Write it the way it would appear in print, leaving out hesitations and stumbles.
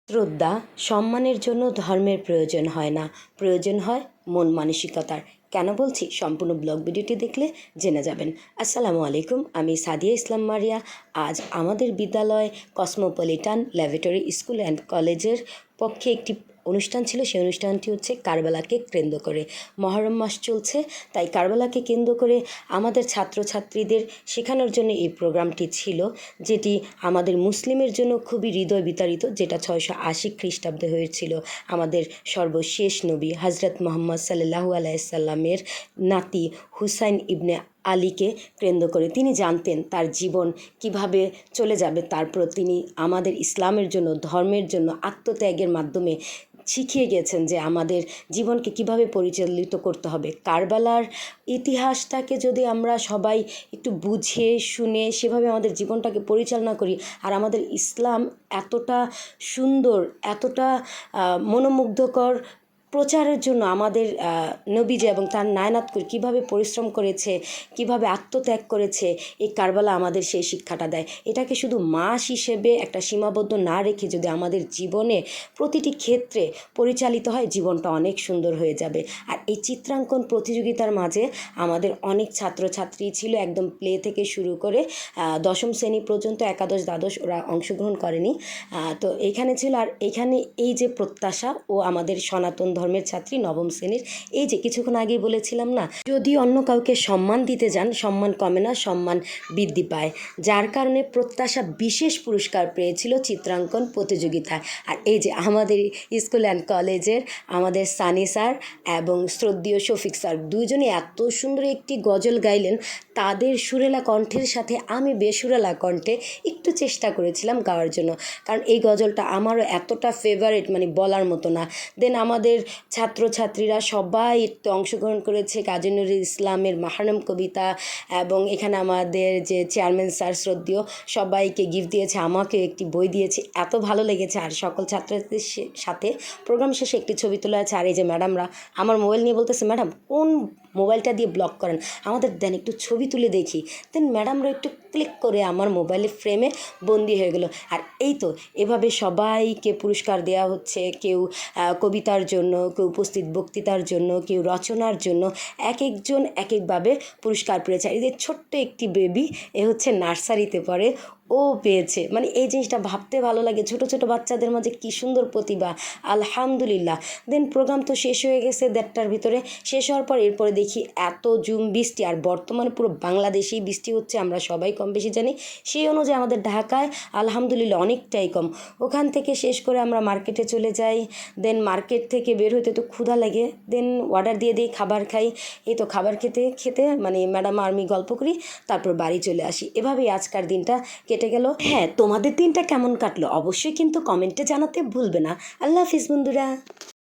শ্রদ্ধা সম্মানের জন্য ধর্মের প্রয়োজন হয় না, প্রয়োজন হয় মন মানসিকতার। কেন বলছি সম্পূর্ণ ব্লগ ভিডিওটি দেখলে জেনে যাবেন। আসসালামু আলাইকুম, আমি সাদিয়া ইসলাম মারিয়া। আজ আমাদের বিদ্যালয় কসমোপলিটান ল্যাবরেটরি স্কুল অ্যান্ড কলেজের পক্ষে একটি অনুষ্ঠান ছিল। সেই অনুষ্ঠানটি হচ্ছে কারবালাকে কেন্দ্র করে। মহরম মাস চলছে, তাই কারবালাকে কেন্দ্র করে আমাদের ছাত্রছাত্রীদের শেখানোর জন্য এই প্রোগ্রামটি ছিল, যেটি আমাদের মুসলিমের জন্য খুবই হৃদয় বিতাড়িত, যেটা 680 খ্রিস্টাব্দে হয়েছিল। আমাদের সর্বশেষ নবী হজরত মোহাম্মদ সাল্লাল্লাহু আলাইহি সাল্লামের নাতি হুসাইন ইবনে আলীকে কেন্দ্র করে। তিনি জানতেন তার জীবন কিভাবে চলে যাবে, তারপর তিনি আমাদের ইসলামের জন্য, ধর্মের জন্য আত্মত্যাগের মাধ্যমে শিখিয়ে গেছেন যে আমাদের জীবনকে কিভাবে পরিচালিত করতে হবে। কারবালার ইতিহাসটাকে যদি আমরা সবাই একটু বুঝে শুনে সেভাবে আমাদের জীবনটাকে পরিচালনা করি, আর আমাদের ইসলাম এতটা সুন্দর, এতটা মনোমুগ্ধকর প্রচারের জন্য আমাদের নবীজি এবং তার নায়নাতকুর কীভাবে পরিশ্রম করেছে, কিভাবে আত্মত্যাগ করেছে, এই কারবালা আমাদের সেই শিক্ষাটা দেয়। এটাকে শুধু মাস হিসেবে একটা সীমাবদ্ধ না রেখে যদি আমাদের জীবনে প্রতিটি ক্ষেত্রে পরিচালিত হয়, জীবনটা অনেক সুন্দর হয়ে যাবে। আর এই চিত্রাঙ্কন প্রতিযোগিতার মাঝে আমাদের অনেক ছাত্রছাত্রী ছিল, একদম প্লে থেকে শুরু করে দশম শ্রেণী পর্যন্ত, একাদশ দ্বাদশ ওরা অংশগ্রহণ করেনি। তো এইখানে ছিল, আর এইখানে এই যে প্রত্যাশা ও আমাদের সনাতন ধর্মের ছাত্রী নবম শ্রেণীর, এই যে কিছুক্ষণ আগেই বলেছিলাম না, যদি অন্য কাউকে সম্মান দিতে যান সম্মান কমে না, সম্মান বৃদ্ধি পায়। যার কারণে প্রত্যাশা বিশেষ পুরস্কার পেয়েছিল চিত্রাঙ্কন প্রতিযোগিতায়। আর এই যে আমাদের স্কুল অ্যান্ড কলেজের আমাদের সানি স্যার এবং শ্রদ্ধেয় শফিক স্যার দুইজনে এত সুন্দর একটি গজল গাইলেন। তাদের সুরেলা কণ্ঠের সাথে আমি বেসুরেলা কণ্ঠে একটু চেষ্টা করেছিলাম গাওয়ার জন্য, কারণ এই গজলটা আমারও এতটা ফেভারিট, মানে বলার মতো না। দেন আমাদের ছাত্রছাত্রীরা সবাই এতে অংশগ্রহণ করেছে। কাজী নজরুল ইসলামের মাহারম কবিতা, এবং এখানে আমাদের যে চেয়ারম্যান স্যার শ্রদ্ধেয় সবাইকে গিফট দিয়েছে, আমাকেও একটি বই দিয়েছে। এত ভালো লেগেছে। আর সকল ছাত্রছাত্রীদের সাথে প্রোগ্রাম শেষে একটি ছবি তোলা আছে। আর এই যে ম্যাডামরা আমার মোবাইল নিয়ে বলতেছে, ম্যাডাম কোন মোবাইলটা দিয়ে ব্লগ করেন, আমাদের দেন একটু ছবি তুলে দেখি। দেন ম্যাডামরা একটু ক্লিক করে আমার মোবাইলের ফ্রেমে বন্দি হয়ে গেলো। আর এই তো এভাবে সবাইকে পুরস্কার দেওয়া হচ্ছে, কেউ কবিতার জন্য, কেউ উপস্থিত বক্তৃতার জন্য, কেউ রচনার জন্য, এক একজন এক একভাবে পুরস্কার পেয়েছে। এই যে ছোট্ট একটি বেবি, এ হচ্ছে নার্সারিতে পড়ে, ও পেয়েছে। মানে এই জিনিসটা ভাবতে ভালো লাগে, ছোট ছোট বাচ্চাদের মাঝে কী সুন্দর প্রতিভা, আলহামদুলিল্লাহ। দেন প্রোগ্রাম তো শেষ হয়ে গেছে 1:30টার ভিতরে। শেষ হওয়ার পর এরপরে দেখি এত বৃষ্টি, আর বর্তমানে পুরো বাংলাদেশেই বৃষ্টি হচ্ছে, আমরা সবাই কম বেশি জানি। সেই অনুযায়ী আমাদের ঢাকায় আলহামদুলিল্লাহ অনেকটাই কম। ওখান থেকে শেষ করে আমরা মার্কেটে চলে যাই। দেন মার্কেট থেকে বের হইতে তো ক্ষুধা লাগে, দেন অর্ডার দিয়ে দিই, খাবার খাই। এই তো খাবার খেতে খেতে মানে ম্যাডাম আর আমি গল্প করি, তারপর বাড়ি চলে আসি। এভাবেই আজকার দিনটা কেটে গেল। হ্যাঁ, তোমাদের দিনটা কেমন কাটলো অবশ্যই কিন্তু কমেন্টে জানাতে ভুলবে না। আল্লাহ হাফিজ বন্ধুরা।